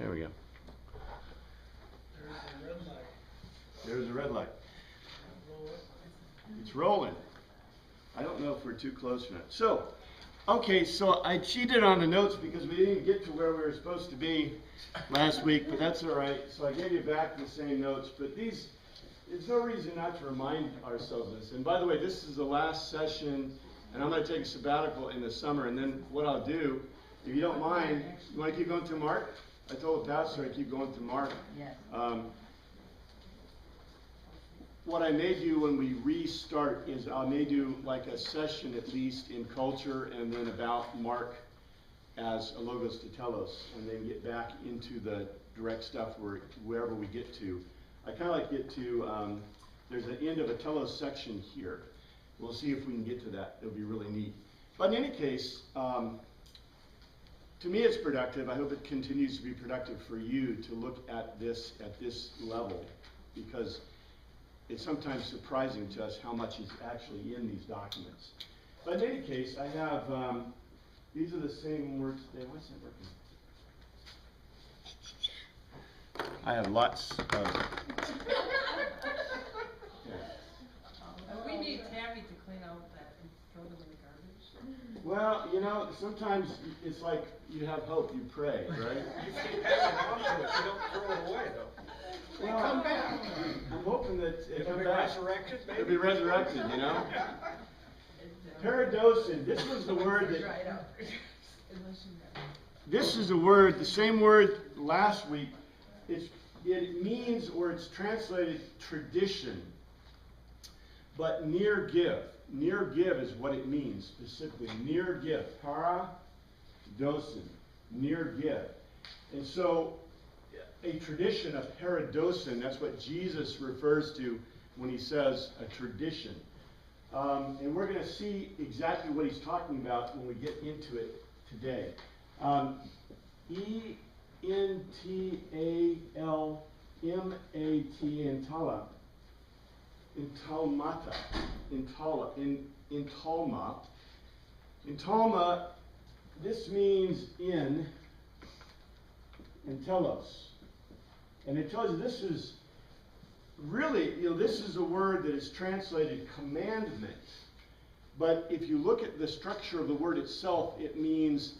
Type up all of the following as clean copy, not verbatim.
There we go. There's a red light. There's a red light. It's rolling. I don't know if we're too close or not. So, okay, so I cheated on the notes because we didn't get to where we were supposed to be last week, but that's all right. So I gave you back the same notes, but these, there's no reason not to remind ourselves of this. And by the way, this is the last session, and I'm going to take a sabbatical in the summer, and then what I'll do, if you don't mind, you want to keep going through Mark? I told the pastor I'd keep going through Mark. Yes. What I may do when we restart is I may do like a session at least in culture and then about Mark as a logos to telos, and then get back into the direct stuff wherever we get to. I kind of like to get to, there's an end of a telos section here. We'll see if we can get to that. It'll be really neat. But in any case, to me it's productive. I hope it continues to be productive for you to look at this level, because it's sometimes surprising to us how much is actually in these documents. But in any case, I have, these are the same words today. What's that working? I have lots of... We need Tammy to clean out that and throw them in the garbage. Well, you know, sometimes it's like you have hope, you pray, right? You keep hanging on to it, you don't throw it away though. Well, Come back. I'm hoping that It'll be resurrected, maybe? It'll be resurrected, you know? Paradosin, this was the word that... Dry it out. Unless you have. This is a word, the same word last week. It means, or it's translated tradition, but near give. Near give is what it means specifically. Near give. Paradosin. Near give. And so, a tradition, a paradosin, that's what Jesus refers to when he says a tradition. And we're going to see exactly what he's talking about when we get into it today. E-N-T-A-L-M-A-T, Intala. Intalmata. Intalma. Intalma, this means in and telos. And it tells you this is really, this is a word that is translated commandment. But if you look at the structure of the word itself, it means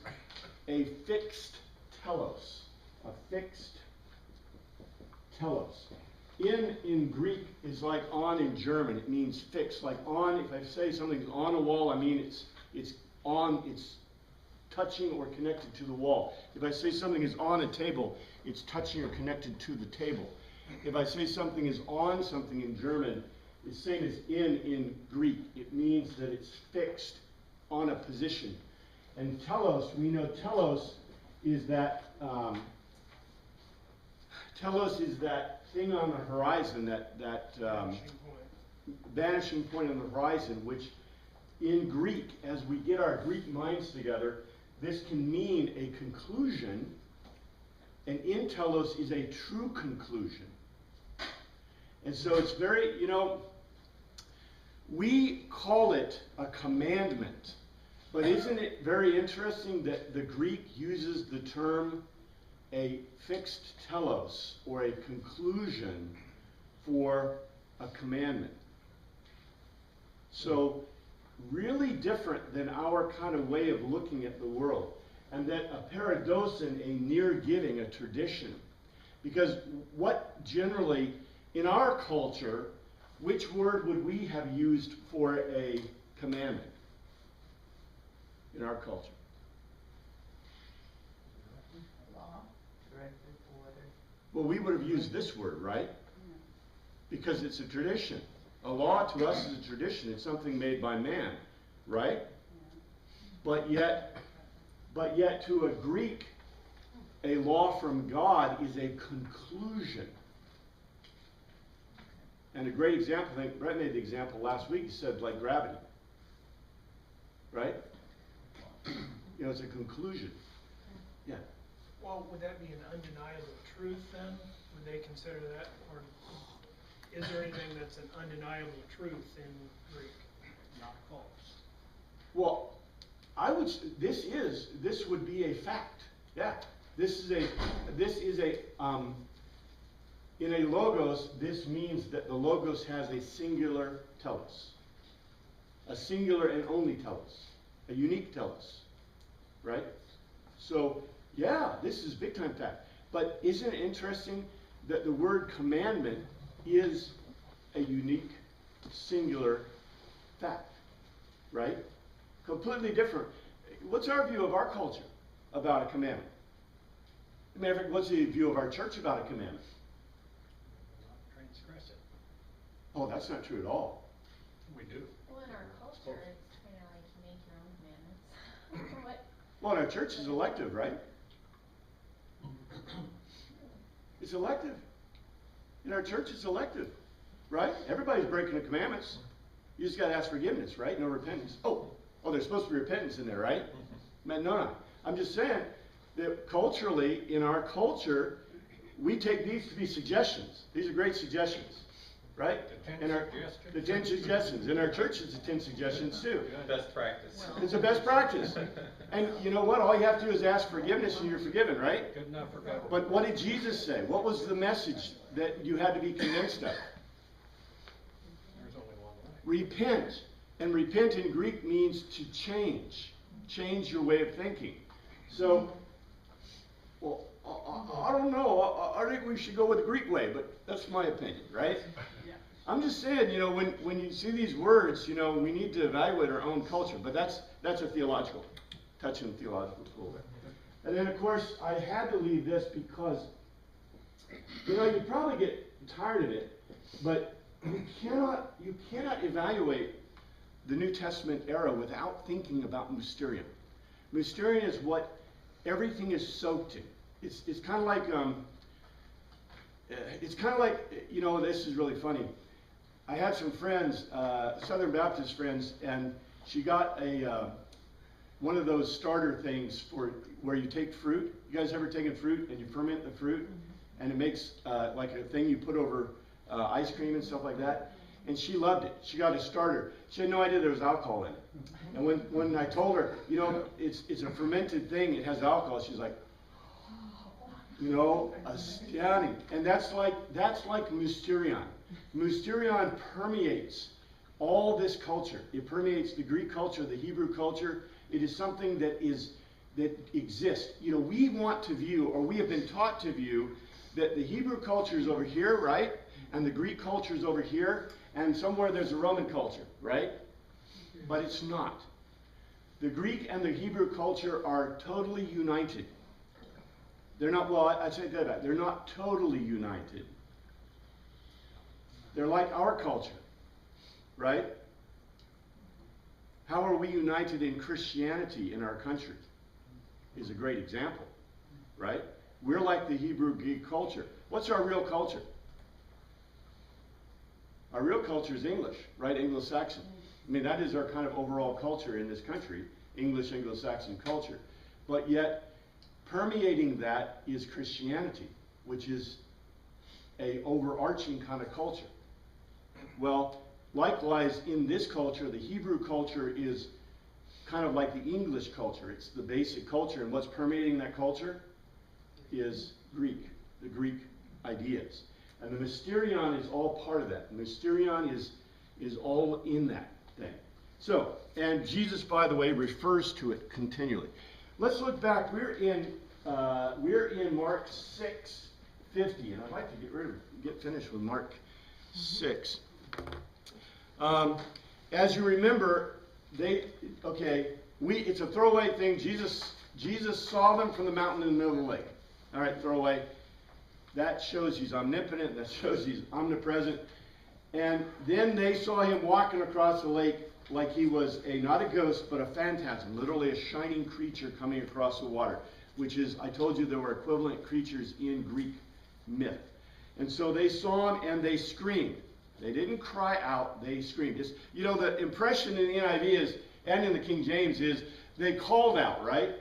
a fixed telos. A fixed telos. In Greek is like on in German. It means fixed. Like on, if I say something's on a wall, I mean it's touching or connected to the wall. If I say something is on a table, it's touching or connected to the table. If I say something is on something in German, it's same as in Greek. It means that it's fixed on a position. And telos, we know telos is that thing on the horizon, that vanishing point on the horizon, which in Greek, as we get our Greek minds together, this can mean a conclusion, and in telos is a true conclusion. And so it's very, we call it a commandment, but isn't it very interesting that the Greek uses the term a fixed telos, or a conclusion, for a commandment? So, really different than our kind of way of looking at the world. And that a paradosin, a near giving, a tradition. Because what generally, in our culture, which word would we have used for a commandment in our culture? Law, directive, order. Well, we would have used this word, right? Because it's a tradition. A law to us is a tradition. It's something made by man, right? But yet to a Greek, a law from God is a conclusion. And a great example, I think Brett made the example last week, he said like gravity. Right? It's a conclusion. Yeah. Well, would that be an undeniable truth then? Would they consider that? Or is there anything that's an undeniable truth in Greek, not false? Well, this would be a fact. Yeah. in a logos, this means that the logos has a singular telos. A singular and only telos. A unique telos. Right? So, yeah, this is big time fact. But isn't it interesting that the word commandment is a unique, singular fact? Right? Completely different. What's our view of our culture about a commandment? Matter of fact, what's the view of our church about a commandment? Transgress it. Oh, that's not true at all. We do. Well, in our culture, it's kind of like you make your own commandments. What? Well, in our church is elective, right? It's elective. In our church, it's elective, right? Everybody's breaking the commandments. You just got to ask forgiveness, right? No repentance. Oh, there's supposed to be repentance in there, right? No. I'm just saying that culturally, in our culture, we take these to be suggestions. These are great suggestions, right? The 10 suggestions. In our church, it's the 10 suggestions too. Best practice. It's a best practice. And you know what? All you have to do is ask forgiveness and you're forgiven, right? Good enough for government. But what did Jesus say? What was the message that you had to be convinced of? There's only one way. Repent. And repent in Greek means to change. Change your way of thinking. So, well, I don't know. I think we should go with the Greek way, but that's my opinion, right? I'm just saying, you know, when you see these words, you know, we need to evaluate our own culture. But that's a theological, touching theological school there. And then, of course, I had to leave this because, you know, you probably get tired of it, but you cannot evaluate the New Testament era without thinking about mysterion. Mysterion is what everything is soaked in. It's kind of like you know, this is really funny. I had some friends, Southern Baptist friends, and she got a one of those starter things for where you take fruit. You guys ever taken fruit and you ferment the fruit, and it makes like a thing you put over ice cream and stuff like that? And she loved it. She got a starter. She had no idea there was alcohol in it. And when I told her, you know, it's a fermented thing, it has alcohol, she's like, you know, astounding. And that's like mysterion. Mysterion permeates all this culture. It permeates the Greek culture, the Hebrew culture. It is something that exists. You know, we want to view, or we have been taught to view, that the Hebrew culture is over here, right? And the Greek culture is over here, and somewhere there's a Roman culture, right? But it's not. The Greek and the Hebrew culture are totally united. They're not, well, I'd say that, they're not totally united. They're like our culture, right? How are we united in Christianity in our country? Is a great example, right? We're like the Hebrew Greek culture. What's our real culture? Our real culture is English, right? Anglo-Saxon. I mean, that is our kind of overall culture in this country, English Anglo-Saxon culture. But yet, permeating that is Christianity, which is a overarching kind of culture. Well, likewise, in this culture, the Hebrew culture is kind of like the English culture. It's the basic culture, and what's permeating that culture is Greek, the Greek ideas. And the mysterion is all part of that. The mysterion is all in that thing. So, and Jesus, by the way, refers to it continually. Let's look back. We're in Mark 6:50, and I'd like to get finished with Mark 6. As you remember, it's a throwaway thing. Jesus saw them from the mountain in the middle of the lake. All right, throwaway. That shows he's omnipotent. That shows he's omnipresent. And then they saw him walking across the lake like he was not a ghost, but a phantasm, literally a shining creature coming across the water, which is, I told you there were equivalent creatures in Greek myth. And so they saw him and they screamed. They didn't cry out, they screamed. Just, you know, the impression in the NIV is, and in the King James is, they called out, right?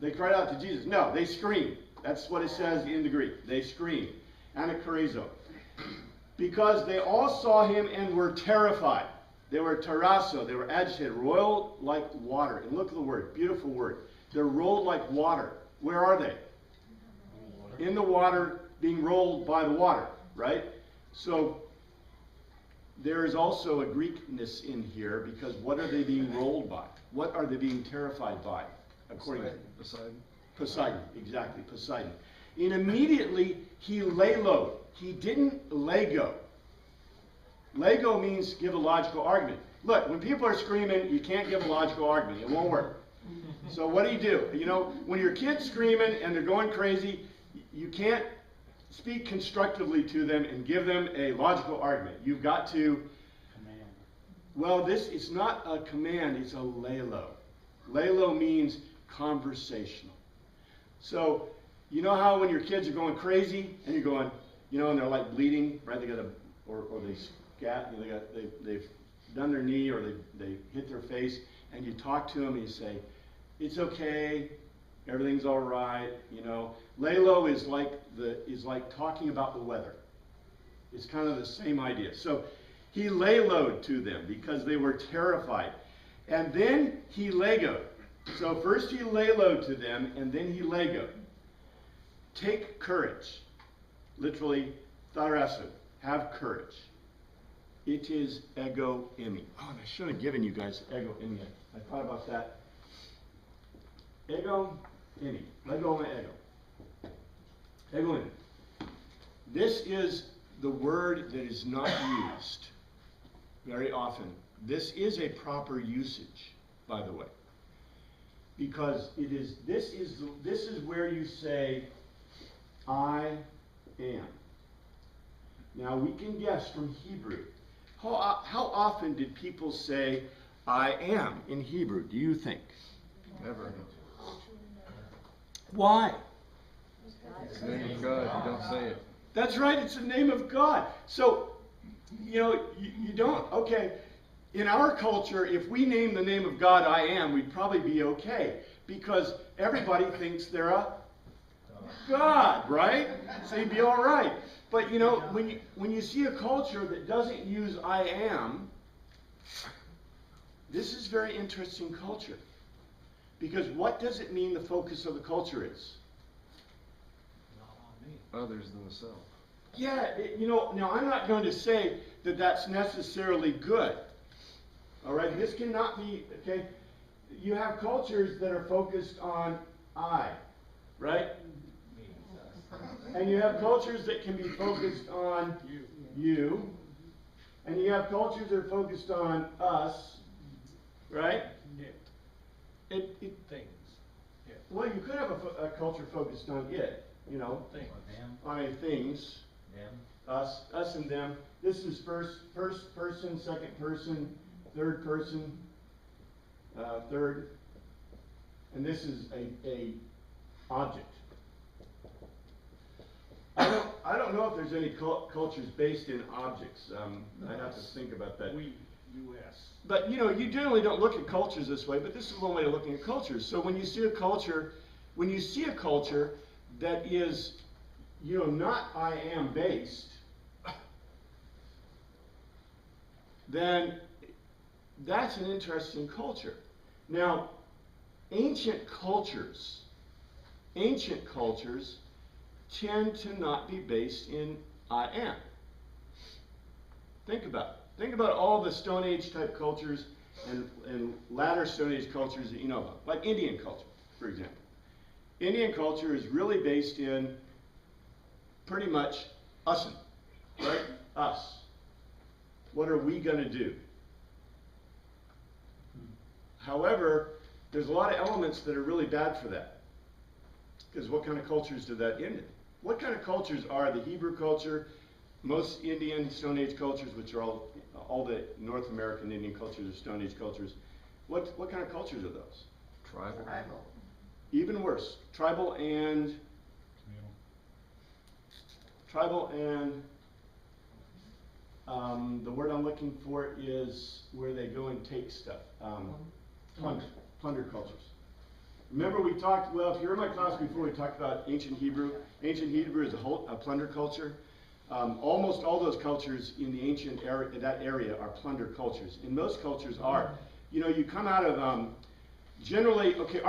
They cried out to Jesus. No, they screamed. That's what it says in the Greek. They screamed. Anakarizo. Because they all saw him and were terrified. They were tarasso. They were agitated. Roiled like water. And look at the word. Beautiful word. They're rolled like water. Where are they? In the water, being rolled by the water, right? So there is also a Greekness in here, because what are they being rolled by? What are they being terrified by? According to Poseidon. Poseidon, exactly, Poseidon. And immediately he lay low. He didn't lay go. Lay go means give a logical argument. Look, when people are screaming, you can't give a logical argument. It won't work. So what do? You know, when your kid's screaming and they're going crazy, you can't speak constructively to them and give them a logical argument. You've got to, well, this is not a command, it's a lay low. Lay low means conversational. So, you know how when your kids are going crazy and you're going, you know, and they're like bleeding, right? They got a, or they scat, you know, they've done their knee, or they hit their face, and you talk to them and you say, it's okay, everything's all right, you know. Lay low is like talking about the weather. It's kind of the same idea. So he lay lowed to them because they were terrified. And then he legoed. So first he lay low to them, and then he legoed. Take courage. Literally, tharasu. Have courage. It is ego imi. Oh, and I should have given you guys ego imi. I thought about that. Ego imi. Lego and ego. Ego imi. This is the word that is not used very often. This is a proper usage, by the way. Because this is where you say, I am. Now we can guess from Hebrew. How often did people say, I am in Hebrew, do you think? Never. Why? It's the name of God. You don't say it. That's right, it's the name of God. So, you know, you don't, okay. In our culture, if we name the name of God I am, we'd probably be okay. Because everybody thinks they're a God, right? So you'd be all right. But you know, when you see a culture that doesn't use I am, this is very interesting culture. Because what does it mean the focus of the culture is? Others than the self. Yeah, you know, now I'm not going to say that that's necessarily good. All right, this cannot be, okay? You have cultures that are focused on I, right? And you have cultures that can be focused on you. And you have cultures that are focused on us, right? Things. Yeah. Well, you could have a culture focused on it, you know, on a things, us and them. This is first person, second person, third person, third, and this is a object. I don't know if there's any cultures based in objects. I'd have to think about that. U.S. But you know, you generally don't look at cultures this way. But this is one way of looking at cultures. So when you see a culture that is, you know, not I am based, then that's an interesting culture. Now, ancient cultures tend to not be based in I am. Think about it. Think about all the Stone Age type cultures and latter Stone Age cultures that you know about, like Indian culture, for example. Indian culture is really based in pretty much us, right? Us. What are we going to do? However, there's a lot of elements that are really bad for that. Because what kind of cultures do that end in? What kind of cultures are the Hebrew culture, most Indian Stone Age cultures, which are all the North American Indian cultures are Stone Age cultures? What kind of cultures are those? Tribal. Even worse, tribal and the word I'm looking for is where they go and take stuff. Plunder cultures. Remember we talked, well, if you were in my class before, we talked about ancient Hebrew. Ancient Hebrew is a plunder culture. Almost all those cultures in the ancient area, that area, are plunder cultures. And most cultures are. You know, you come out of generally, okay,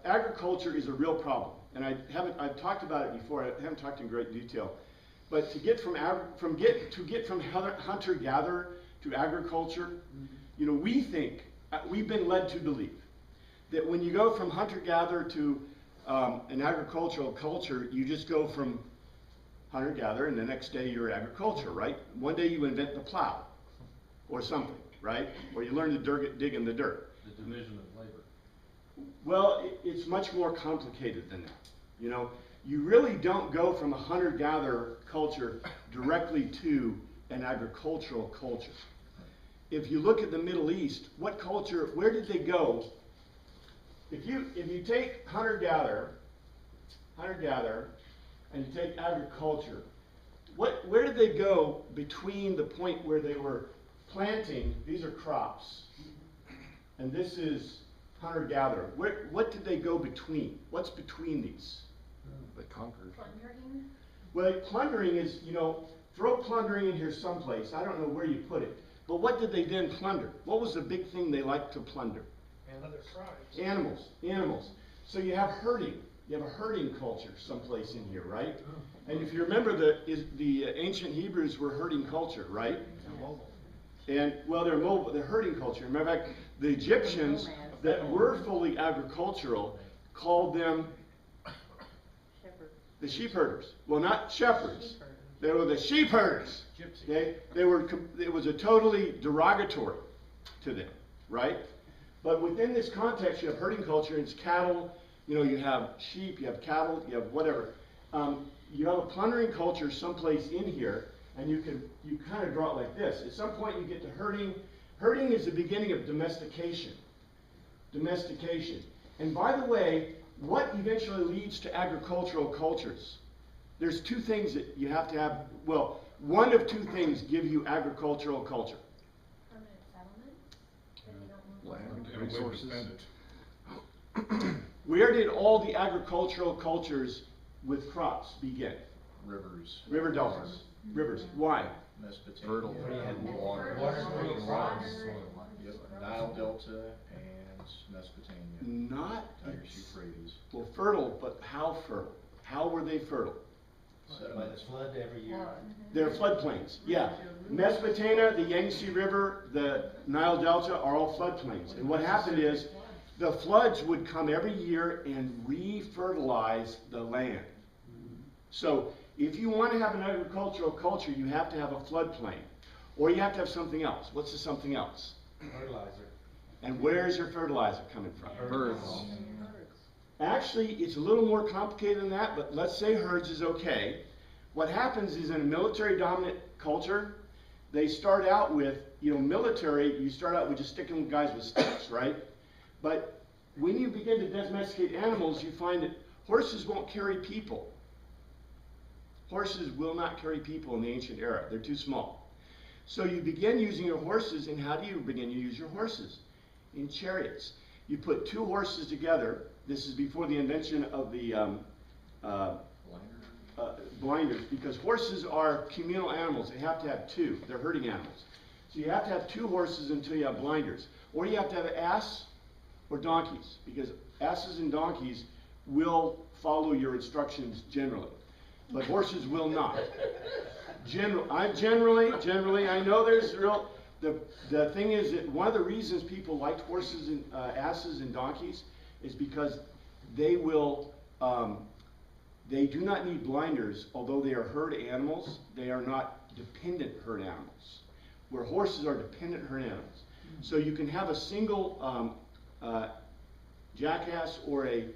agriculture is a real problem, and I've talked about it before. I haven't talked in great detail, but to get from hunter-gatherer to agriculture, you know, we've been led to believe that when you go from hunter-gatherer to an agricultural culture, you just go from hunter-gatherer, and the next day you're agriculture, right? One day you invent the plow, or something, right? Or you learn to dig in the dirt. The division of labor. Well, it's much more complicated than that. You know, you really don't go from a hunter-gatherer culture directly to an agricultural culture. If you look at the Middle East, what culture, where did they go? If you take hunter-gatherer, and you take agriculture, where did they go between the point where they were planting? These are crops, and this is hunter-gatherer. What did they go between? What's between these? They conquered. Plundering? Well, plundering is, you know, throw plundering in here someplace. I don't know where you put it. But what did they then plunder? What was the big thing they liked to plunder? And other tribes. Animals. So you have herding. You have a herding culture someplace in here, right? And if you remember, the ancient Hebrews were herding culture, right? And, well, they're mobile. They're herding culture. Remember, in fact, the Egyptians that were fully agricultural called them the sheep herders. Well, not shepherds. They were the sheep herders. Okay? It was a totally derogatory to them, right? But within this context, you have herding culture. It's cattle. You know, you have sheep. You have cattle. You have whatever. You have a plundering culture someplace in here, and you kind of draw it like this. At some point, you get to herding. Herding is the beginning of domestication. And by the way, what eventually leads to agricultural cultures? There's two things that you have to have. Well, one of two things give you agricultural culture. Permanent settlement? If they don't move Land, on. resources. Where did all the agricultural cultures with crops begin? Rivers. River deltas. Rivers. Why? Mesopotamia. Fertile. Water. Water. Yep. Nile Delta and Mesopotamia. Not Tigris Euphrates. well, fertile, but how fertile? How were they fertile? By the flood every year. They're floodplains. Yeah. Mesopotamia, the Yangtze River, the Nile Delta are all floodplains. And what happened is the floods would come every year and re-fertilize the land. So if you want to have an agricultural culture, you have to have a floodplain. Or you have to have something else. What's the something else? Fertilizer. And where is your fertilizer coming from? Herds. Actually, it's a little more complicated than that, but let's say herds is okay. What happens is in a military-dominant culture, they start out with, you know, military, you start out with just sticking guys with sticks, right? But when you begin to domesticate animals, you find that horses won't carry people. Horses will not carry people in the ancient era. They're too small. So you begin using your horses, and how do you begin to use your horses? In chariots. You put two horses together. This is before the invention of the blinders, because horses are communal animals. They have to have two. They're herding animals. So you have to have two horses until you have blinders. Or you have to have an ass or donkeys, because asses and donkeys will follow your instructions generally, but horses will not. Generally, I know there's real. The thing is that one of the reasons people liked horses and asses and donkeys is because they will. They do not need blinders, although they are herd animals. They are not dependent herd animals, where horses are dependent herd animals. So you can have a single jackass or a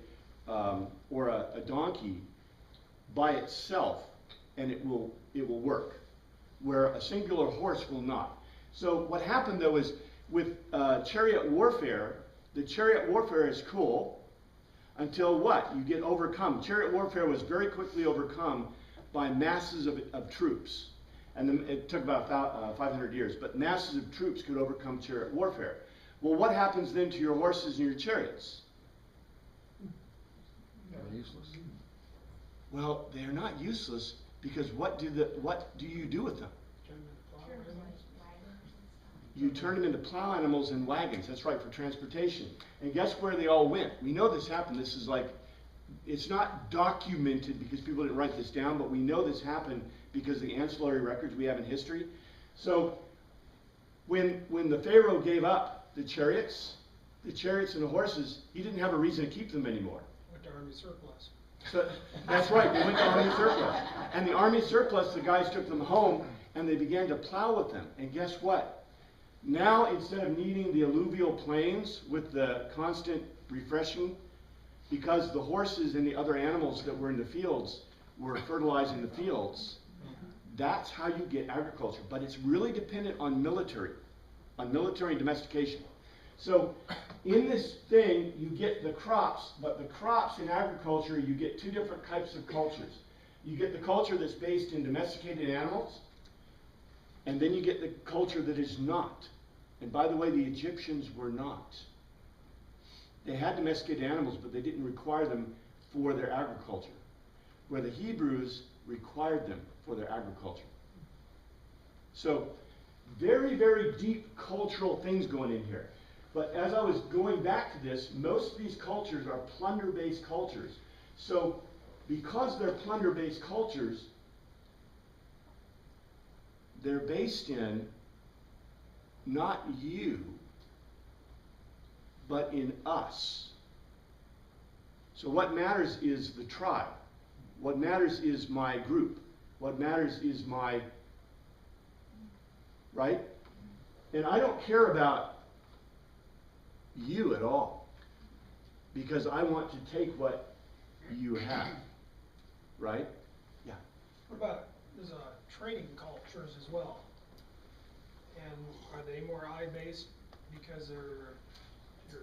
donkey by itself, and it will work, where a singular horse will not. So what happened though is with chariot warfare, the chariot warfare is cool until what? You get overcome. Chariot warfare was very quickly overcome by masses of troops. And then it took about 500 years, but masses of troops could overcome chariot warfare. Well, what happens then to your horses and your chariots? They're useless. Well, they are not useless, because what do you do with them? Turn the plow Terms in. like riders and stuff. you turned them into plow animals and wagons. That's right, for transportation. And guess where they all went? We know this happened. This is like, it's not documented because people didn't write this down, but we know this happened because of the ancillary records we have in history. So when the Pharaoh gave up the chariots and the horses, he didn't have a reason to keep them anymore. Went to army surplus. So that's right, they went to army surplus. And the army surplus, the guys took them home and they began to plow with them. And guess what? Now, instead of needing the alluvial plains with the constant refreshing, because the horses and the other animals that were in the fields were fertilizing the fields, that's how you get agriculture. But it's really dependent on military and domestication. So in this thing, you get the crops, but the crops in agriculture, you get two different types of cultures. You get the culture that's based in domesticated animals, and then you get the culture that is not. And by the way, the Egyptians were not. They had domesticated animals, but they didn't require them for their agriculture, where the Hebrews required them for their agriculture. So very, very deep cultural things going in here. But as I was going back to this, most of these cultures are plunder-based cultures. So because they're plunder-based cultures, they're based in not you, but in us. So what matters is the tribe. What matters is my group. What matters is my, right? And I don't care about you at all, because I want to take what you have, right? Yeah. What about, there's trading cultures as well? And are they more I-based because you're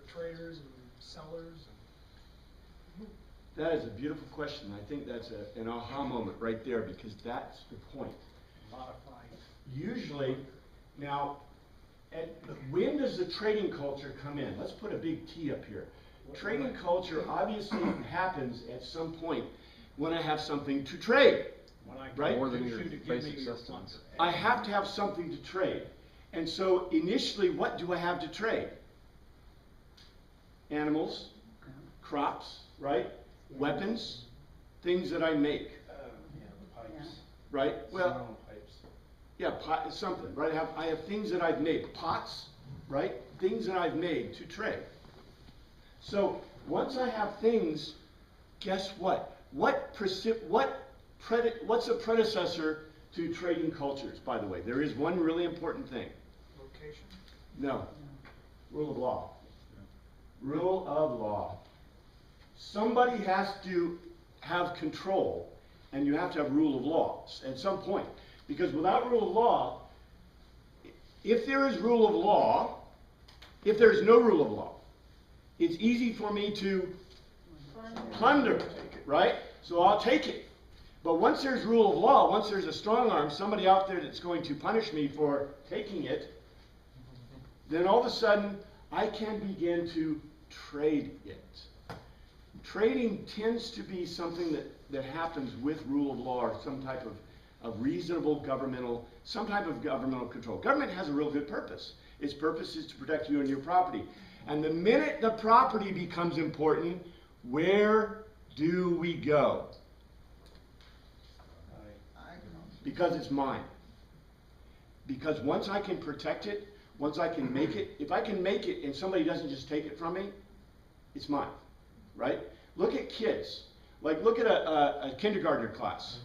traders and sellers? That is a beautiful question. I think that's an aha moment right there, because that's the point. Modified. Usually, now, when does the trading culture come in? Let's put a big T up here. Trading culture obviously happens at some point when I have something to trade, right? More than your basic sustenance. I have to have something to trade. And so initially, what do I have to trade? Animals, crops, right? Weapons, things that I make, Yeah, the pipes. right? Well, Stone pipes. yeah, something, right? I have things that I've made, pots, right? Things that I've made to trade. So once I have things, guess what? What's a predecessor to trading cultures, by the way? There is one really important thing. Location. No. Rule of law. Rule of law. Somebody has to have control, and you have to have rule of law at some point. Because without rule of law, if there is rule of law, if there is no rule of law, it's easy for me to plunder, right? So I'll take it. But once there's rule of law, once there's a strong arm, somebody out there that's going to punish me for taking it, then all of a sudden I can begin to trade it. Trading tends to be something that happens with rule of law or some type of reasonable governmental, some type of governmental control. Government has a real good purpose. Its purpose is to protect you and your property. And the minute the property becomes important, where do we go? Because it's mine. Because once I can protect it, once I can make it, if I can make it and somebody doesn't just take it from me, it's mine, right? Look at kids. Like, look at a kindergartner class.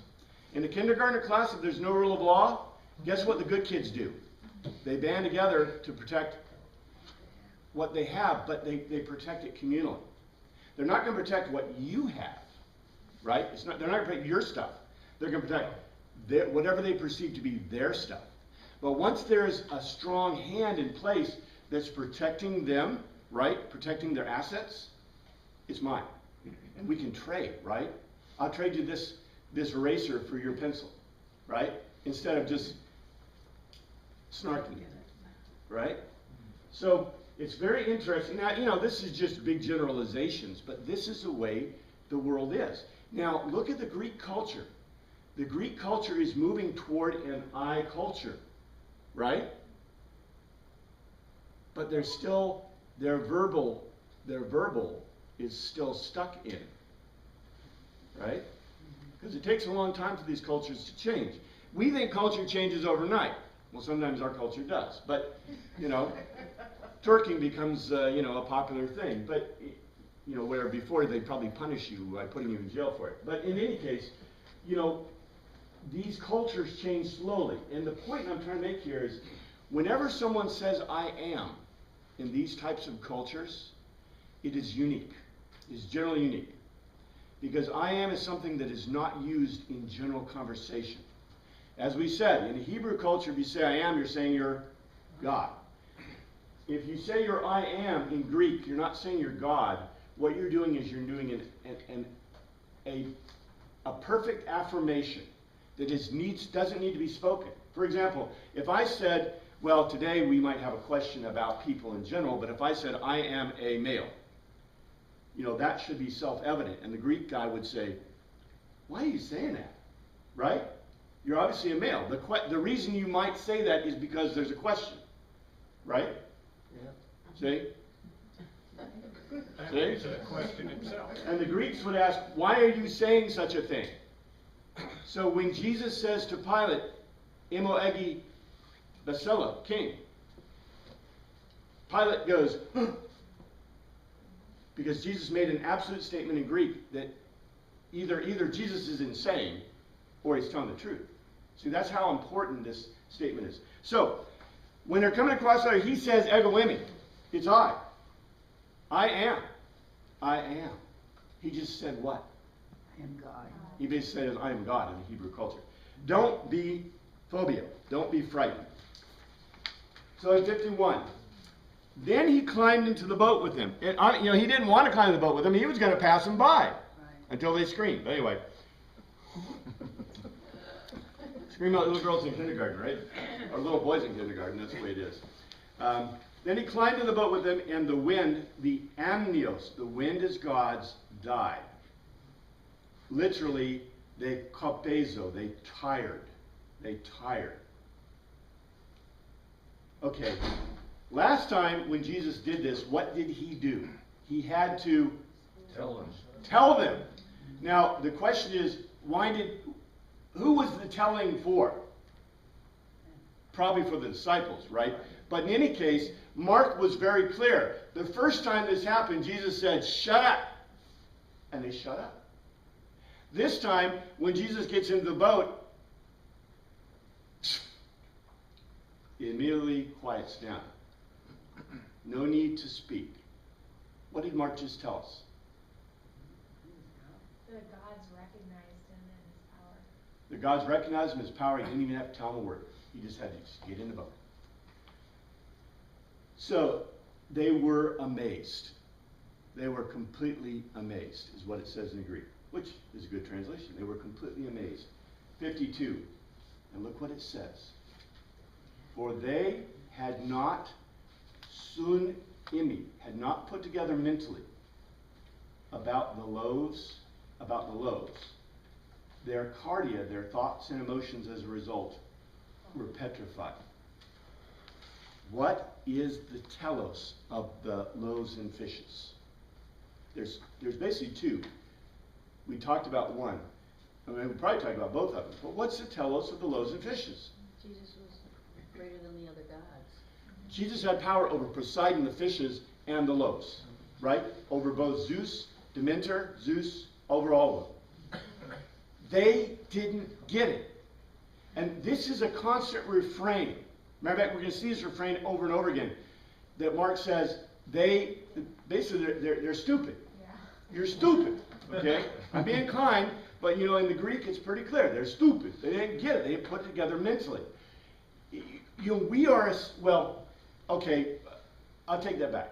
In the kindergartner class, if there's no rule of law, guess what the good kids do? They band together to protect what they have, but they protect it communally. They're not going to protect what you have, right? They're not going to protect your stuff. They're going to protect whatever they perceive to be their stuff. But once there's a strong hand in place that's protecting them, right? Protecting their assets, it's mine. And we can trade, right? I'll trade you this eraser for your pencil, right? Instead of just snarking it, right? So it's very interesting. Now, this is just big generalizations, but this is the way the world is. Now, look at the Greek culture. The Greek culture is moving toward an I culture, right? but they're still, their verbal is still stuck in, right? Because it takes a long time for these cultures to change. We think culture changes overnight. Well, sometimes our culture does, but, you know, twerking becomes, you know, a popular thing. But, you know, where before they'd probably punish you by putting you in jail for it. But in any case, you know, these cultures change slowly. And the point I'm trying to make here is, whenever someone says I am in these types of cultures, it is unique. It is generally unique. Because I am is something that is not used in general conversation. As we said, in the Hebrew culture, if you say I am, you're saying you're God. If you say you're I am in Greek, you're not saying you're God. What you're doing is you're doing a perfect affirmation that doesn't need to be spoken. For example, if I said, well, today we might have a question about people in general, but if I said I am a male, you know, that should be self-evident. And the Greek guy would say, why are you saying that? Right? You're obviously a male. The reason you might say that is because there's a question. Right? Yeah. See? That See? is the question itself. And the Greeks would ask, why are you saying such a thing? So when Jesus says to Pilate, Imo egi basila, king, Pilate goes, huh, because Jesus made an absolute statement in Greek that either Jesus is insane or he's telling the truth. See, that's how important this statement is. So, when they're coming across there, he says, ego eimi. It's I. I am. I am. He just said what? I am God. He basically said, I am God in the Hebrew culture. Don't be phobia. Don't be frightened. So in 51, then he climbed into the boat with him. And, you know, he didn't want to climb the boat with him. He was going to pass him by until they screamed. But anyway. Scream out little girls in kindergarten, right? Or little boys in kindergarten. That's the way it is. Then he climbed in the boat with him, and the wind, the amnios, the wind is God's, died. Literally, they kapezo, they tired. They tired. Okay, last time when Jesus did this, what did he do? He had to tell them. Now, the question is, who was the telling for? Probably for the disciples, right? But in any case, Mark was very clear. The first time this happened, Jesus said, shut up. And they shut up. This time, when Jesus gets into the boat, it immediately quiets down. No need to speak. What did Mark just tell us? The gods recognized him in his power. The gods recognized him as power. He didn't even have to tell him a word. He just had to just get in the boat. So they were amazed. They were completely amazed, is what it says in the Greek, which is a good translation. They were completely amazed. 52. And look what it says. For they had not had not put together mentally about the loaves. Their cardia, their thoughts and emotions as a result, were petrified. What is the telos of the loaves and fishes? There's basically two. We talked about one. I mean, we probably talked about both of them. But what's the telos of the loaves and fishes? Jesus was greater than the other gods. Jesus had power over Poseidon, the fishes, and the loaves. Right? Over both Zeus, Demeter, Zeus, over all of them. They didn't get it. And this is a constant refrain. Matter of fact, we're going to see this refrain over and over again. That Mark says, they're stupid. Yeah. You're stupid. Okay? I'm being kind, but you know, in the Greek it's pretty clear. They're stupid. They didn't get it. They didn't put it together mentally. You know, we are, well, okay, I'll take that back.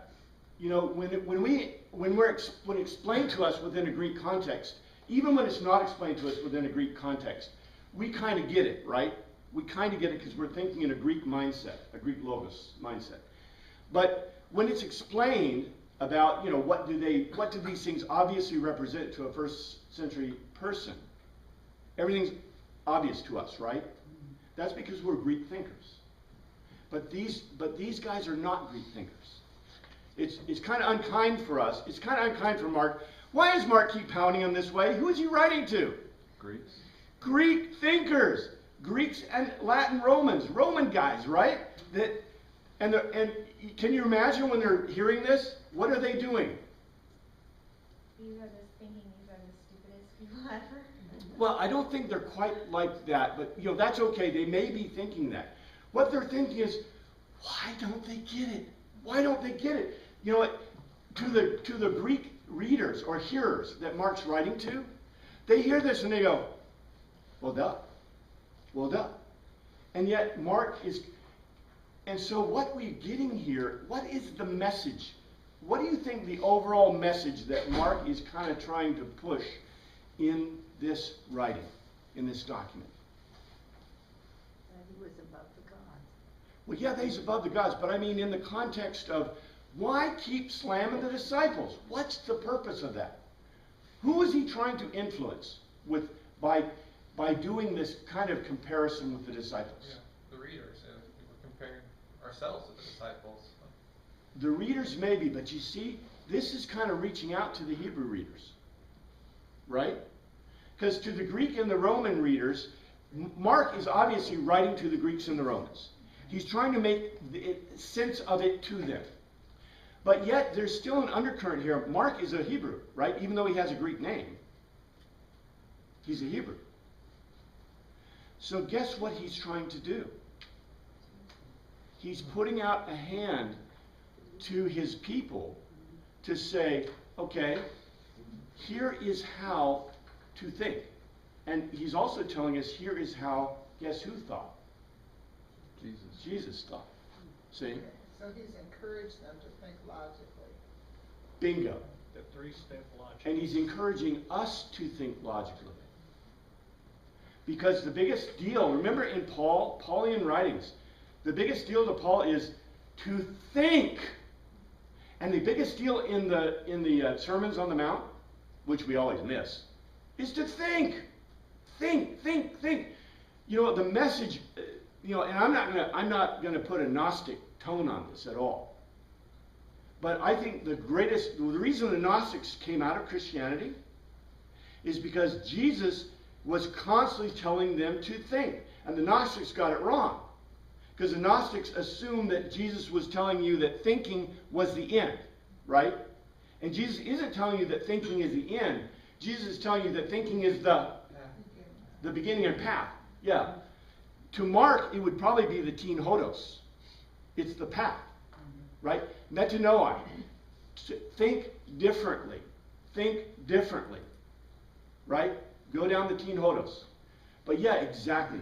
You know, when it's explained to us within a Greek context, even when it's not explained to us within a Greek context, we kind of get it, right? We kind of get it because we're thinking in a Greek mindset, a Greek logos mindset. But when it's explained about, you know, what do these things obviously represent to a first century person, everything's obvious to us, right? That's because we're Greek thinkers. But these guys are not Greek thinkers. It's kind of unkind for us. It's kind of unkind for Mark. Why does Mark keep pounding him this way? Who is he writing to? Greeks. Greek thinkers. Greeks and Latin Romans. Roman guys, right? And can you imagine when they're hearing this? What are they doing? These are just thinking these are the stupidest people ever. Well, I don't think they're quite like that, but that's okay. They may be thinking that. What they're thinking is, why don't they get it? Why don't they get it? You know what? To the Greek readers or hearers that Mark's writing to, they hear this and they go, well, duh. Well, duh. And yet Mark is... And so what we're getting here, what is the message? What do you think the overall message that Mark is kind of trying to push in this writing, in this document? That he was above the gods. Well, yeah, that he's above the gods, but I mean in the context of why keep slamming the disciples? What's the purpose of that? Who is he trying to influence by doing this kind of comparison with the disciples? Yeah, the readers. We're comparing ourselves to the disciples. The readers maybe, but you see, this is kind of reaching out to the Hebrew readers, right? Because to the Greek and the Roman readers, Mark is obviously writing to the Greeks and the Romans. He's trying to make sense of it to them. But yet, there's still an undercurrent here. Mark is a Hebrew, right? Even though he has a Greek name, he's a Hebrew. So guess what he's trying to do? He's putting out a hand to his people to say, okay, here is how to think. And he's also telling us here is how, guess who thought? Jesus thought. See? So he's encouraged them to think logically. Bingo. The three-step logic. And he's encouraging us to think logically. Because the biggest deal, remember in Pauline writings, the biggest deal to Paul is to think. And the biggest deal in the Sermons on the Mount, which we always miss, is to think. Think. You know, the message, and I'm not gonna put a Gnostic tone on this at all. But I think the reason the Gnostics came out of Christianity is because Jesus was constantly telling them to think. And the Gnostics got it wrong. Because the Gnostics assumed that Jesus was telling you that thinking was the end, right? And Jesus isn't telling you that thinking is the end. Jesus is telling you that thinking is the beginning and path. Yeah. To Mark, it would probably be the teen hodos. It's the path, right? Metanoia. Think differently. Think differently, right? Go down the teen hodos. But yeah, exactly.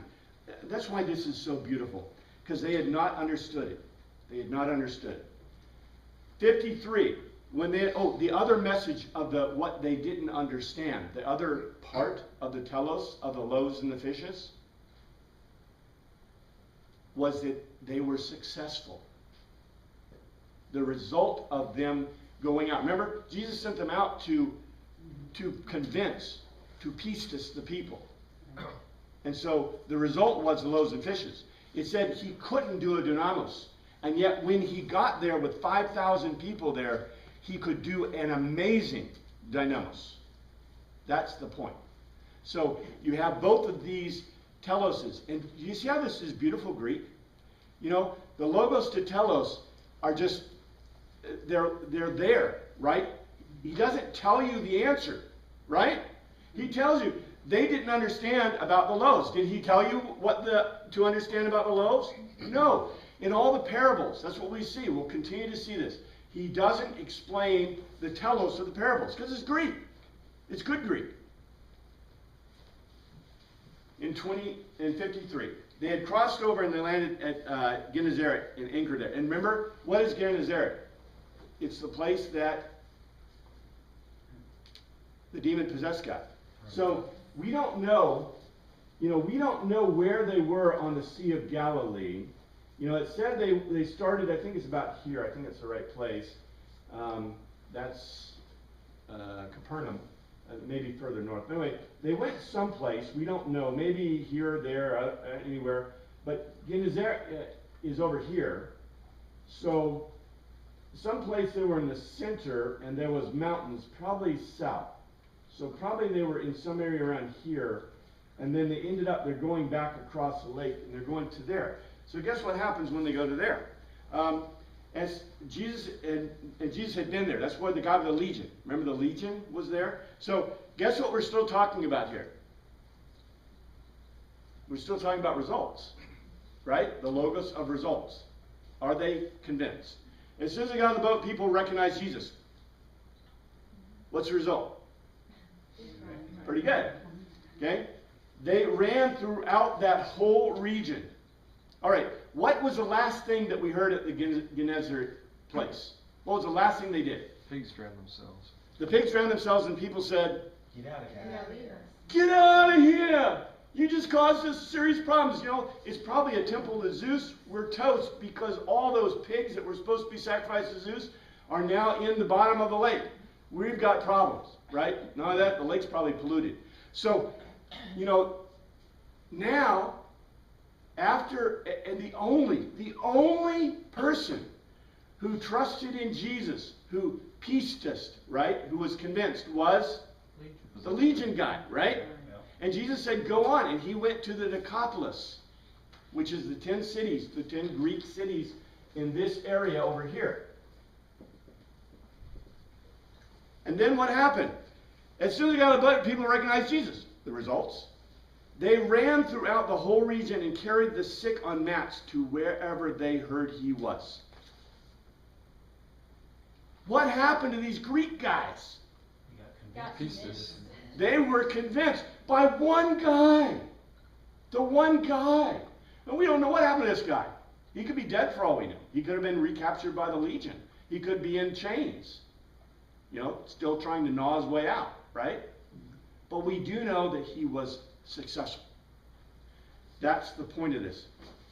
That's why this is so beautiful. Because they had not understood it. They had not understood it. 53. The other message of what they didn't understand, the other part of the telos, of the loaves and the fishes, was that they were successful. The result of them going out. Remember, Jesus sent them out to convince, to pistis the people. And so the result was the loaves and fishes. It said he couldn't do a dunamos. And yet when he got there with 5,000 people there, he could do an amazing dynamos. That's the point. So you have both of these teloses. And you see how this is beautiful Greek? You know, the logos to telos are just, they're there, right? He doesn't tell you the answer, right? He tells you, they didn't understand about the loaves. Did he tell you to understand about the loaves? No. In all the parables, that's what we see. We'll continue to see this. He doesn't explain the telos of the parables because it's Greek. It's good Greek. In 53, they had crossed over and they landed at Gennesaret and anchored there. And remember, what is Gennesaret? It's the place that the demon-possessed guy. So we don't know, we don't know where they were on the Sea of Galilee. It said they started, I think it's about here. I think it's the right place. That's Capernaum, maybe further north. Anyway, they went someplace. We don't know. Maybe here, there, anywhere. But Gennesaret, is over here. So someplace they were in the center and there was mountains, probably south. So probably they were in some area around here, and then they ended up, they're going back across the lake and they're going to there. So guess what happens when they go to there? As Jesus and Jesus had been there. That's where the guy with the legion. Remember the legion was there? So guess what we're still talking about here? We're still talking about results, right? The logos of results. Are they convinced? As soon as they got on the boat, people recognized Jesus. What's the result? Pretty good. Okay? They ran throughout that whole region. All right, what was the last thing that we heard at the Gennesaret place? What was the last thing they did? Pigs drowned themselves. The pigs drowned themselves and people said, Get out of here. "Get out of here! You just caused us serious problems." You know, it's probably a temple to Zeus. We're toast because all those pigs that were supposed to be sacrificed to Zeus are now in the bottom of the lake. We've got problems, right? None of that, the lake's probably polluted. So, you know, now, after, and the only person who trusted in Jesus, who pistis, right, who was convinced, was the legion guy, right? And Jesus said, "Go on," and he went to the Decapolis, which is the 10 cities, the 10 Greek cities in this area over here. And then what happened? As soon as they got on the boat, people recognized Jesus. The results? They ran throughout the whole region and carried the sick on mats to wherever they heard he was. What happened to these Greek guys? Got Pistis. convinced. They were convinced by one guy. The one guy. And we don't know what happened to this guy. He could be dead for all we know. He could have been recaptured by the legion. He could be in chains. You know, still trying to gnaw his way out, right? But we do know that he was successful. That's the point of this.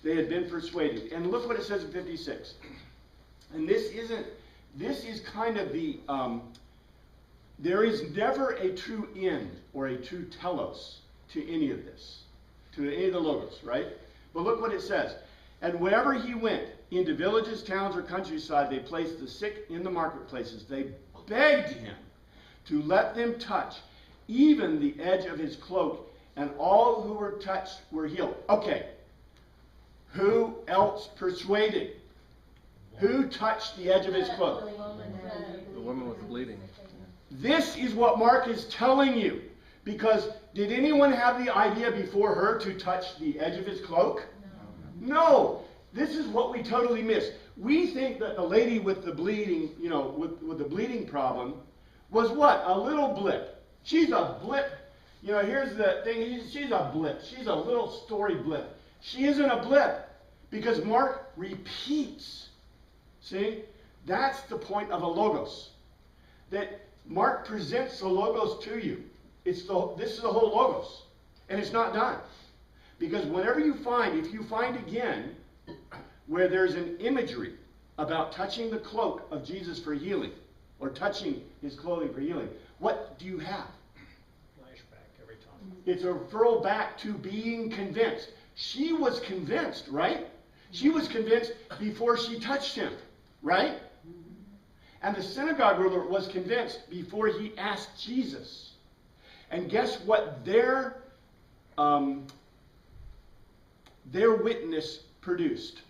They had been persuaded. And look what it says in 56. And this is kind of the, there is never a true end or a true telos to any of this, to any of the logos, right? But look what it says. And wherever he went, into villages, towns, or countryside, they placed the sick in the marketplaces. They begged him to let them touch even the edge of his cloak, and all who were touched were healed. Okay, who else persuaded? Who touched the edge of his cloak? The woman with the bleeding. This is what Mark is telling you. Because did anyone have the idea before her to touch the edge of his cloak? No. This is what we totally miss. We think that the lady with the bleeding, you know, with the bleeding problem was what? A little blip. She's a blip. You know, here's the thing. She's a blip. She's a little story blip. She isn't a blip because Mark repeats. See? That's the point of a logos. That Mark presents the logos to you. This is the whole logos. And it's not done. Because whenever you find, if you find again where there's an imagery about touching the cloak of Jesus for healing, or touching his clothing for healing, what do you have? Flashback every time. It's a referral back to being convinced. She was convinced, right? She was convinced before she touched him, right? And the synagogue ruler was convinced before he asked Jesus. And guess what their witness produced?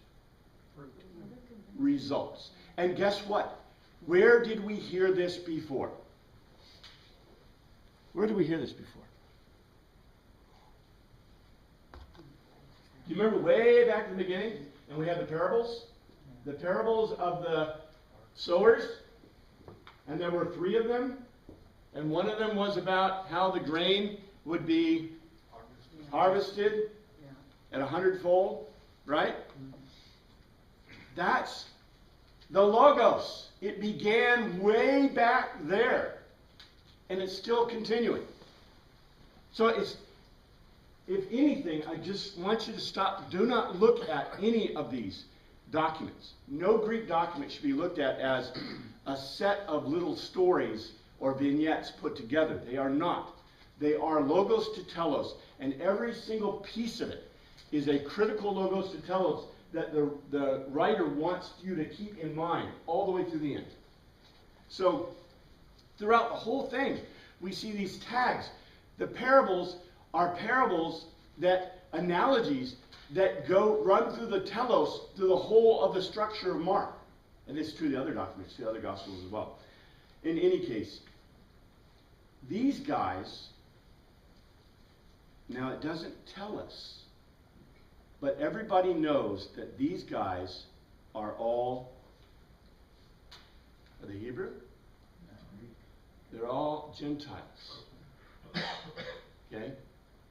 Results. And guess what? Where did we hear this before? Where did we hear this before? Do you remember way back in the beginning? And we had the parables? The parables of the sowers. And there were 3 of them. And one of them was about how the grain would be harvested at 100-fold, right? That's the logos. It began way back there. And it's still continuing. So it's, if anything, I just want you to stop. Do not look at any of these documents. No Greek document should be looked at as a set of little stories or vignettes put together. They are not. They are logos to telos. And every single piece of it is a critical logos to telos that the writer wants you to keep in mind all the way through the end. So, throughout the whole thing, we see these tags. The parables are parables that, analogies that run through the telos, through the whole of the structure of Mark. And it's true the other documents, the other Gospels as well. In any case, these guys, now it doesn't tell us, but everybody knows that these guys are all, are they Hebrew? They're all Gentiles. Okay?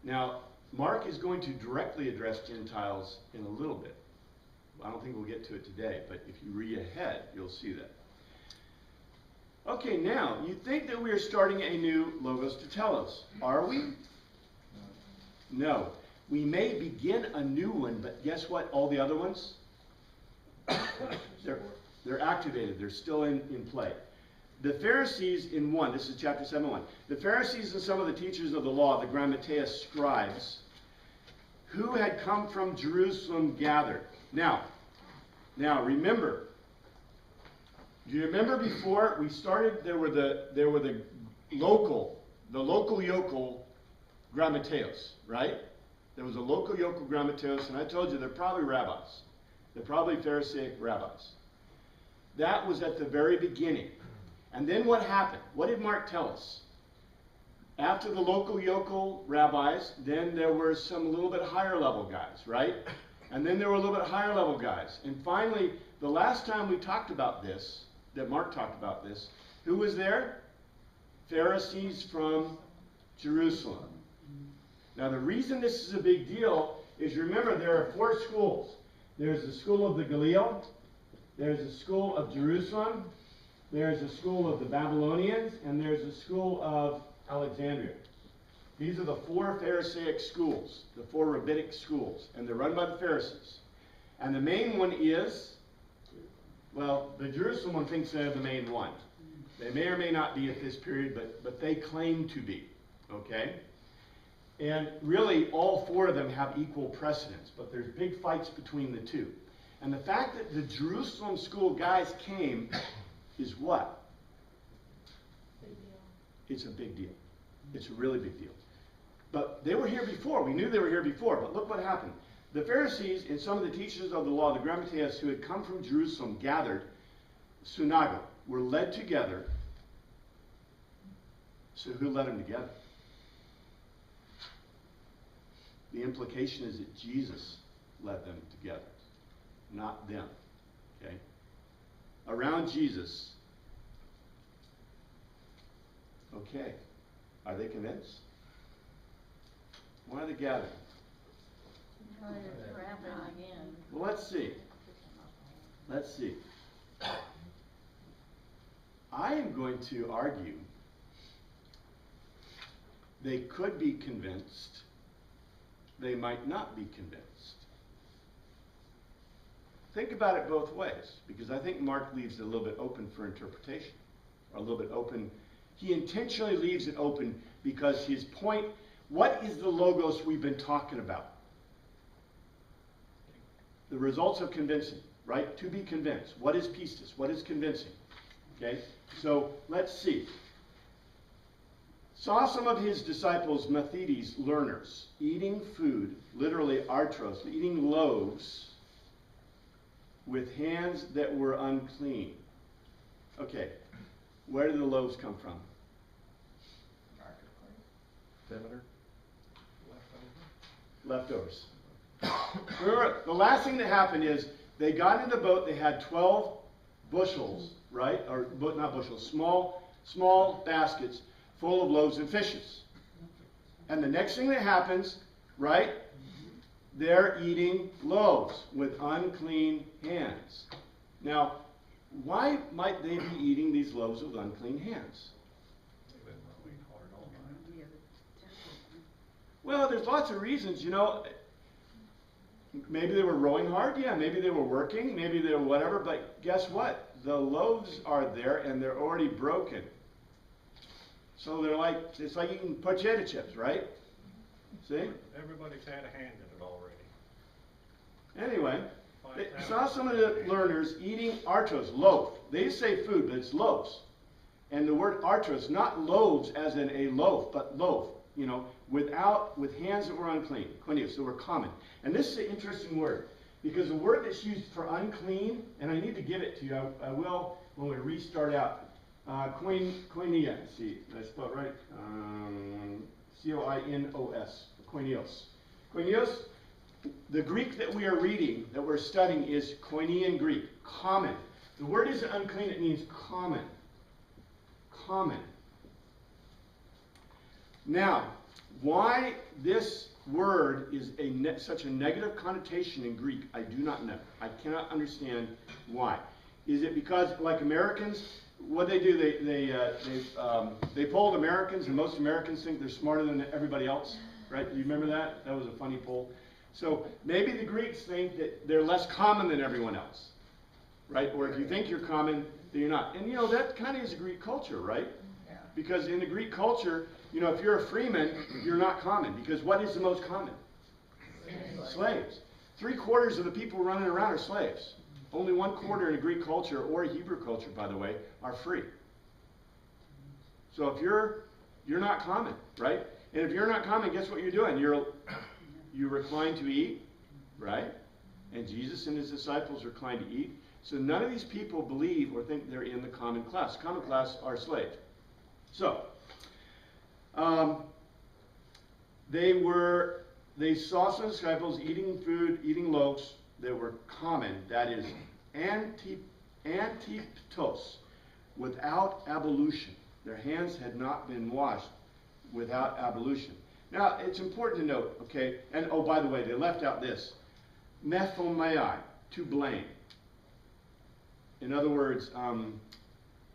Now, Mark is going to directly address Gentiles in a little bit. I don't think we'll get to it today, but if you read ahead, you'll see that. Okay, now, you think that we are starting a new Logos to Telos. Are we? No. We may begin a new one, but guess what? All the other ones? They're activated. They're still in play. The Pharisees in 1, this is chapter 7:1. The Pharisees and some of the teachers of the law, the Grammateus scribes, who had come from Jerusalem gathered. Now remember, do you remember before we started, there were the local yokel Grammateos, right? There was a local yokel Grammateos, and I told you they're probably rabbis. They're probably Pharisaic rabbis. That was at the very beginning. And then what happened? What did Mark tell us? After the local yokel rabbis, then there were some little bit higher level guys, right? And then there were a little bit higher level guys. And finally, the last time we talked about this, that Mark talked about this, who was there? Pharisees from Jerusalem. Now the reason this is a big deal is, remember, there are 4 schools. There's the school of the Galil, there's the school of Jerusalem, there's a school of the Babylonians, and there's a school of Alexandria. These are the 4 Pharisaic schools, the 4 rabbinic schools, and they're run by the Pharisees. And the main one is, well, the Jerusalem one thinks they're the main one. They may or may not be at this period, but they claim to be, okay? And really, all 4 of them have equal precedence, but there's big fights between the 2. And the fact that the Jerusalem school guys came is what? Big deal. It's a big deal. It's a really big deal. But they were here before. We knew they were here before, but look what happened. The Pharisees and some of the teachers of the law, the Grammateus, who had come from Jerusalem, gathered, synagogue, were led together. So who led them together? The implication is that Jesus led them together, not them. Okay? Around Jesus. Okay. Are they convinced? Why are they gathering? Now they're trapping again. Well, let's see. Let's see. I am going to argue they could be convinced. They might not be convinced. Think about it both ways, because I think Mark leaves it a little bit open for interpretation, or a little bit open. He intentionally leaves it open because his point, what is the logos we've been talking about? The results of convincing, right? To be convinced. What is pistis? What is convincing? Okay, so let's see. Saw some of his disciples, Mathetes, learners, eating food, literally artros, eating loaves, with hands that were unclean. Okay, where did the loaves come from? Demeter? Leftovers. Remember, the last thing that happened is they got in the boat, they had 12 bushels, right? Or not bushels, small baskets full of loaves and fishes. And the next thing that happens, right? They're eating loaves with unclean hands. Now, why might they be eating these loaves with unclean hands? Well, there's lots of reasons, you know. Maybe they were rowing hard, yeah, maybe they were working, maybe they were whatever, but guess what? The loaves are there and they're already broken. So they're like, it's like eating potato chips, right? See? Everybody's had a hand in it already. Anyway, like They that. saw some of the learners eating artos, loaf. They say food, but it's loaves. And the word artos, not loaves as in a loaf, but loaf, with hands that were unclean. Koinios, the word common. And this is an interesting word, because the word that's used for unclean, and I need to give it to you, I will when we restart out. Koinia, see, did I spell it right? C-O-I-N-O-S, koinios. Koinios, the Greek that we are reading, that we're studying, is Koinian Greek, common. The word isn't unclean, it means common. Common. Now, why this word is such a negative connotation in Greek, I do not know. I cannot understand why. Is it because, like Americans, what they do, they polled Americans, and most Americans think they're smarter than everybody else, right? Do you remember that? That was a funny poll. So maybe the Greeks think that they're less common than everyone else, right? Or if you think you're common, then you're not. And that kind of is a Greek culture, right? Yeah. Because in the Greek culture, if you're a freeman, you're not common. Because what is the most common? Slaves. 3/4 of the people running around are slaves. Only 1/4 in a Greek culture or a Hebrew culture, by the way, are free. So if you're not common, right? And if you're not common, guess what you're doing? You recline to eat, right? And Jesus and his disciples recline to eat. So none of these people believe or think they're in the common class. Common class are slaves. So they saw some disciples eating food, eating loaves that were common, that is antiptos, without ablution. Their hands had not been washed without ablution. Now, it's important to note, okay, and oh, by the way, they left out this, mephomai, to blame. In other words, how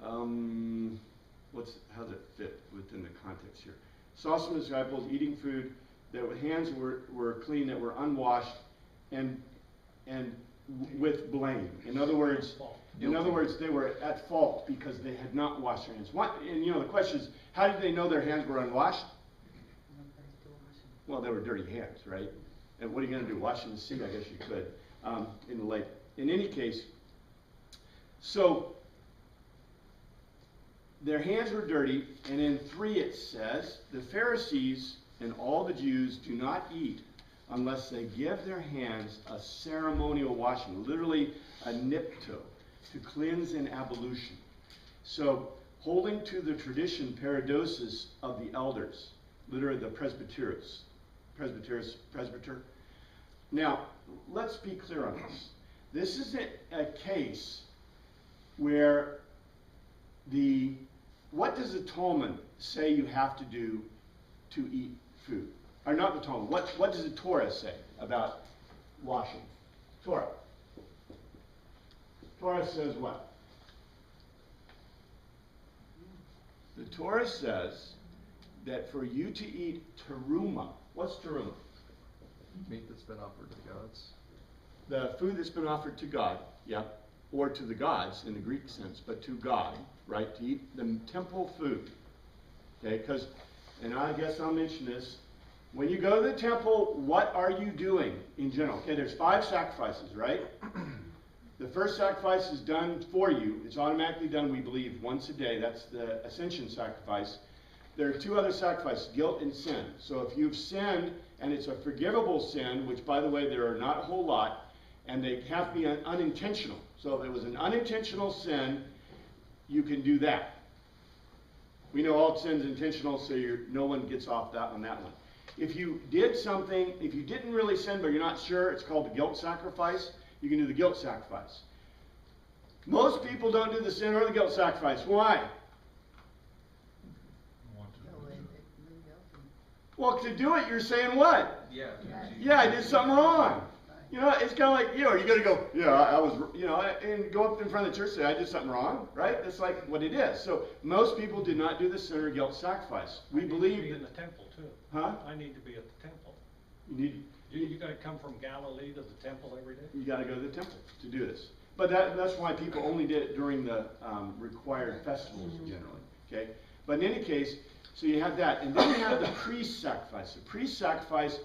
does it fit within the context here? Saw some disciples eating food that with hands were clean, that were unwashed, and with blame. In other words, they were at fault because they had not washed their hands. And the question is, how did they know their hands were unwashed? Well, they were dirty hands, right? And what are you going to do? Wash in the sea? I guess you could, in the lake. In any case, so their hands were dirty, and in 3 it says, the Pharisees and all the Jews do not eat unless they give their hands a ceremonial washing, literally a nipto, to cleanse in ablution. So, holding to the tradition, paradosis of the elders, literally the presbyter. Now, let's be clear on this. This isn't a case where what does the Talmud say you have to do to eat food? Or not the Talmud, what does the Torah say about washing? Torah says what? The Torah says that for you to eat teruma, what's teruma? Meat that's been offered to the gods. The food that's been offered to God, yeah, or to the gods in the Greek sense, but to God, right? To eat the temple food, okay? Because, and I guess I'll mention this, when you go to the temple, what are you doing in general? Okay, there's 5 sacrifices, right? The first sacrifice is done for you. It's automatically done, we believe, once a day. That's the ascension sacrifice. There are 2 other sacrifices, guilt and sin. So if you've sinned, and it's a forgivable sin, which, by the way, there are not a whole lot, and they have to be unintentional. So if it was an unintentional sin, you can do that. We know all sin's intentional, so no one gets off on that one. If you did something, if you didn't really sin, but you're not sure, it's called the guilt sacrifice. You can do the guilt sacrifice. Most people don't do the sin or the guilt sacrifice. Why? Well, to do it, you're saying what? Yeah. Yeah, I did something wrong. It's kind of like, you're going to go, yeah, I was, and go up in front of the church and say, I did something wrong, right? That's like what it is. So most people did not do the sin or guilt sacrifice. We believe be that. in the temple too. Huh? I need to be at the temple. You gotta come from Galilee to the temple every day? You got to go to the temple to do this. But that's why people only did it during the required festivals generally. Okay. But in any case, so you have that, and then you have the priest sacrifice. The priest sacrifice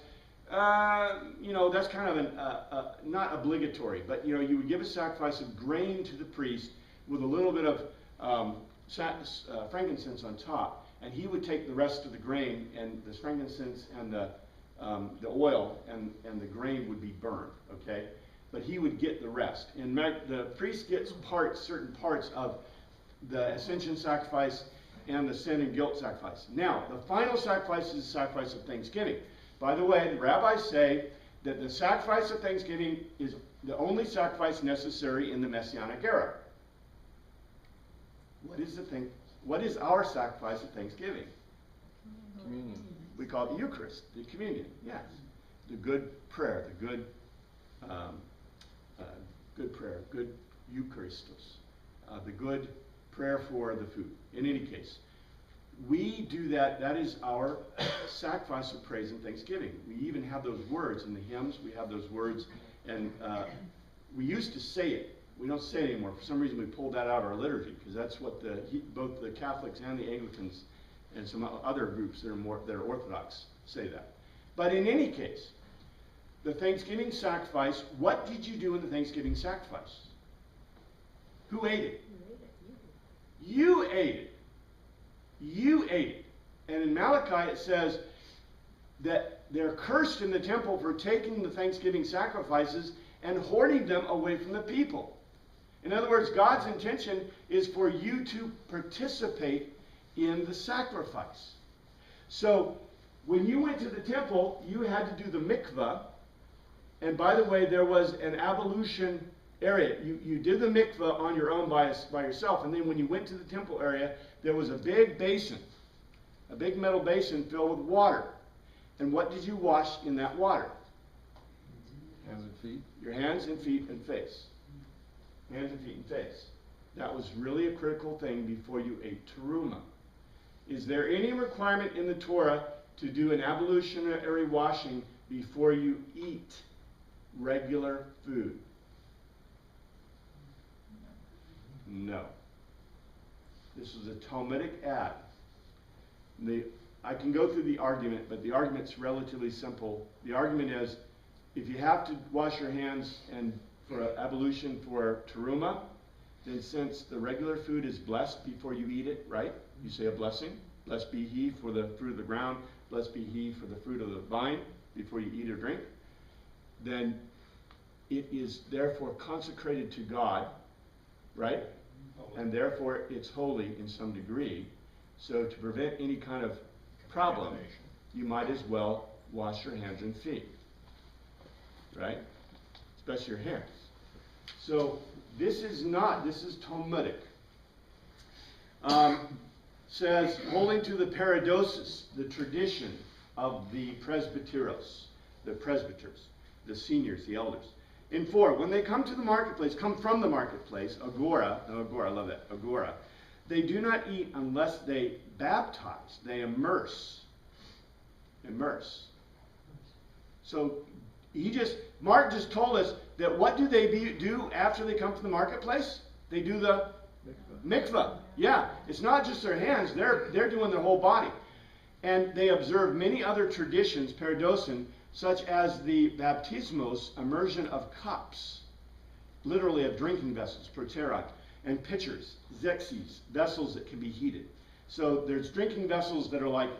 You know, that's kind of not obligatory, but you know, you would give a sacrifice of grain to the priest with a little bit of frankincense on top, and he would take the rest of the grain and the frankincense and the oil and the grain would be burned. Okay, but he would get the rest. And the priest gets certain parts of the ascension sacrifice and the sin and guilt sacrifice. Now, the final sacrifice is the sacrifice of thanksgiving. By the way, the rabbis say that the sacrifice of thanksgiving is the only sacrifice necessary in the Messianic era. What is our sacrifice of thanksgiving? Communion. We call it the Eucharist, the communion. Yes, the good prayer, the good prayer, good Eucharistos, the good prayer for the food. In any case, we do that. That is our sacrifice of praise and thanksgiving. We even have those words in the hymns. We have those words, and we used to say it. We don't say it anymore. For some reason, we pulled that out of our liturgy because that's what both the Catholics and the Anglicans and some other groups that are Orthodox say that. But in any case, the Thanksgiving sacrifice. What did you do in the Thanksgiving sacrifice? Who ate it? You ate it. You ate it. And in Malachi it says that they're cursed in the temple for taking the Thanksgiving sacrifices and hoarding them away from the people. In other words, God's intention is for you to participate in the sacrifice. So when you went to the temple, you had to do the mikvah. And by the way, there was an ablution area. You did the mikvah on your own by yourself, and then when you went to the temple area, there was a big basin, a big metal basin filled with water. And what did you wash in that water? Hands and feet. Your hands and feet and face. Hands and feet and face. That was really a critical thing before you ate teruma. Is there any requirement in the Torah to do an ablutionary washing before you eat regular food? No. This is a Talmudic ad. I can go through the argument, but the argument's relatively simple. The argument is, if you have to wash your hands and for ablution for teruma, then since the regular food is blessed before you eat it, right? You say a blessing. Blessed be he for the fruit of the ground. Blessed be he for the fruit of the vine before you eat or drink. Then it is therefore consecrated to God, right? And therefore it's holy in some degree. So to prevent any kind of problem, you might as well wash your hands and feet, right? Especially your hands. So this is Talmudic. Says, holding to the paradosis, the tradition of the presbyteros, the presbyters, the seniors, the elders. In 4, when they come to the marketplace, come from the marketplace, agora, I love that, agora, they do not eat unless they baptize, they immerse. Immerse. So Mark just told us that what do they do after they come to the marketplace? They do the mikvah. Yeah, it's not just their hands, they're doing their whole body. And they observe many other traditions, paradosin, such as the baptismos, immersion of cups, literally of drinking vessels, proteron, and pitchers, zexes, vessels that can be heated. So there's drinking vessels that are like,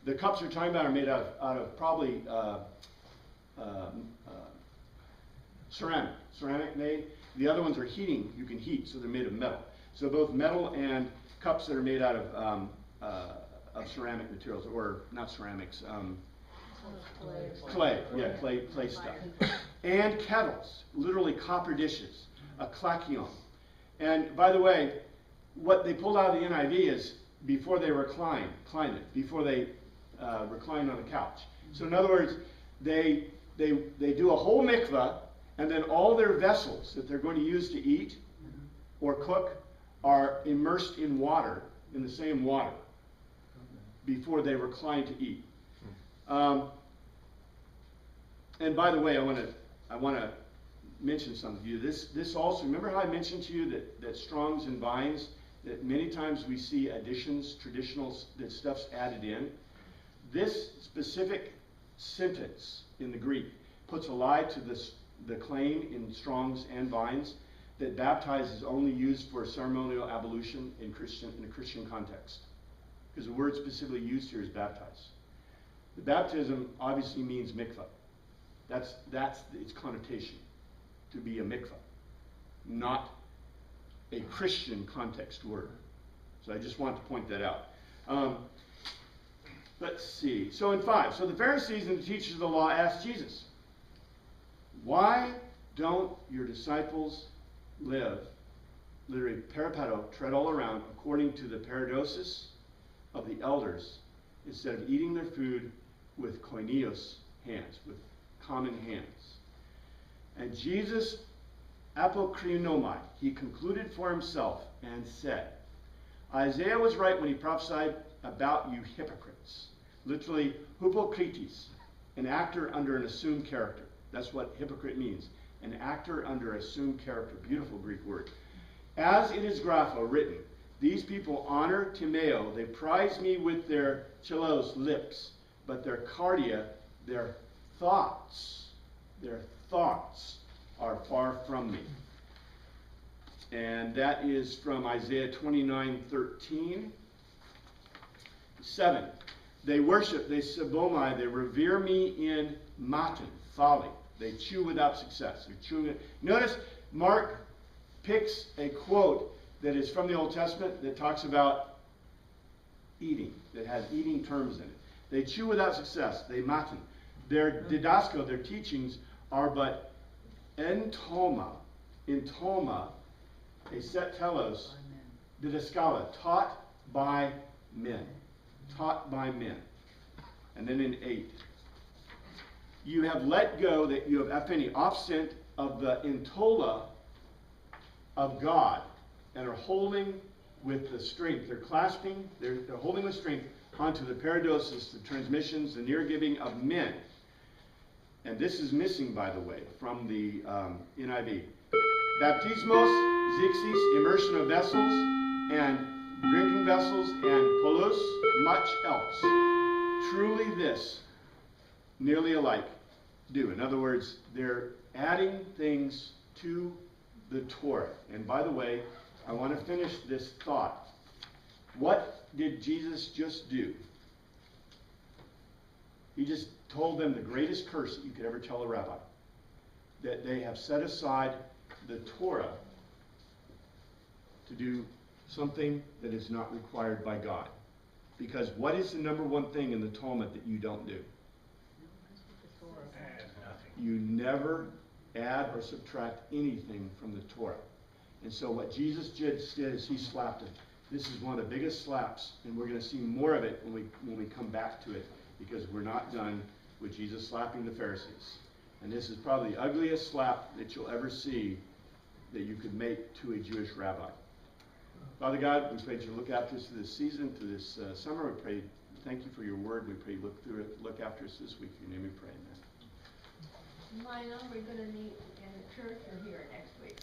the cups you're talking about are made out of probably ceramic made. The other ones are heating, you can heat, so they're made of metal. So both metal and cups that are made out of ceramic materials, or not ceramics, clay stuff. And kettles, literally copper dishes, a klakion. And by the way, what they pulled out of the NIV is before they recline it, before they recline on the couch. So in other words, they do a whole mikvah, and then all their vessels that they're going to use to eat or cook are immersed in water, in the same water, before they recline to eat. And by the way, I want to mention something to you. This also, remember how I mentioned to you that Strong's and Vines, that many times we see additions, traditional, that stuff's added in. This specific sentence in the Greek puts a lie to the claim in Strong's and Vines that baptize is only used for ceremonial ablution in a Christian context. Because the word specifically used here is baptize. The baptism obviously means mikvah. That's its connotation, to be a mikvah, not a Christian context word. So I just want to point that out. Let's see. So in 5, so the Pharisees and the teachers of the law asked Jesus, why don't your disciples live, literally peripato, tread all around, according to the paradosis of the elders, instead of eating their food with koinios hands, with common hands? And Jesus, apokrinomai, he concluded for himself and said, Isaiah was right when he prophesied about you hypocrites. Literally, hypokrites, an actor under an assumed character. That's what hypocrite means. An actor under assumed character. Beautiful Greek word. As it is grapho written, these people honor Timeo. They prize me with their chelos lips, but their cardia, their thoughts are far from me. And that is from Isaiah 29:13. 7. They worship, they sabomai, they revere me in matin, folly. They chew without success. They're chewing it. Notice Mark picks a quote that is from the Old Testament that talks about eating, that has eating terms in it. They chew without success. They matin. Their didasko, their teachings, are but entoma, a set telos, didaskala, taught by men. Taught by men. And then in 8, you have let go, that you have apeni, offsent of the intola of God, and are holding with the strength. They're clasping, they're holding with strength onto the paradosis, the transmissions, the near giving of men. And this is missing, by the way, from the NIV. Baptismos, zixis, immersion of vessels, and drinking vessels, and polos, much else. Truly this, nearly alike, do. In other words, they're adding things to the Torah. And by the way, I want to finish this thought. What did Jesus just do? He just told them the greatest curse that you could ever tell a rabbi. That they have set aside the Torah to do something that is not required by God. Because what is the number one thing in the Talmud that you don't do? Add nothing. You never add or subtract anything from the Torah. And so what Jesus did is he slapped him. This is one of the biggest slaps, and we're going to see more of it when we come back to it, because we're not done with Jesus slapping the Pharisees. And this is probably the ugliest slap that you'll ever see that you could make to a Jewish rabbi. Father God, we pray that you look after us this season, to this summer. We pray, thank you for your word. We pray you look through it, look after us this week. In your name we pray, amen. Lionel, we're going to meet in the church or here next week?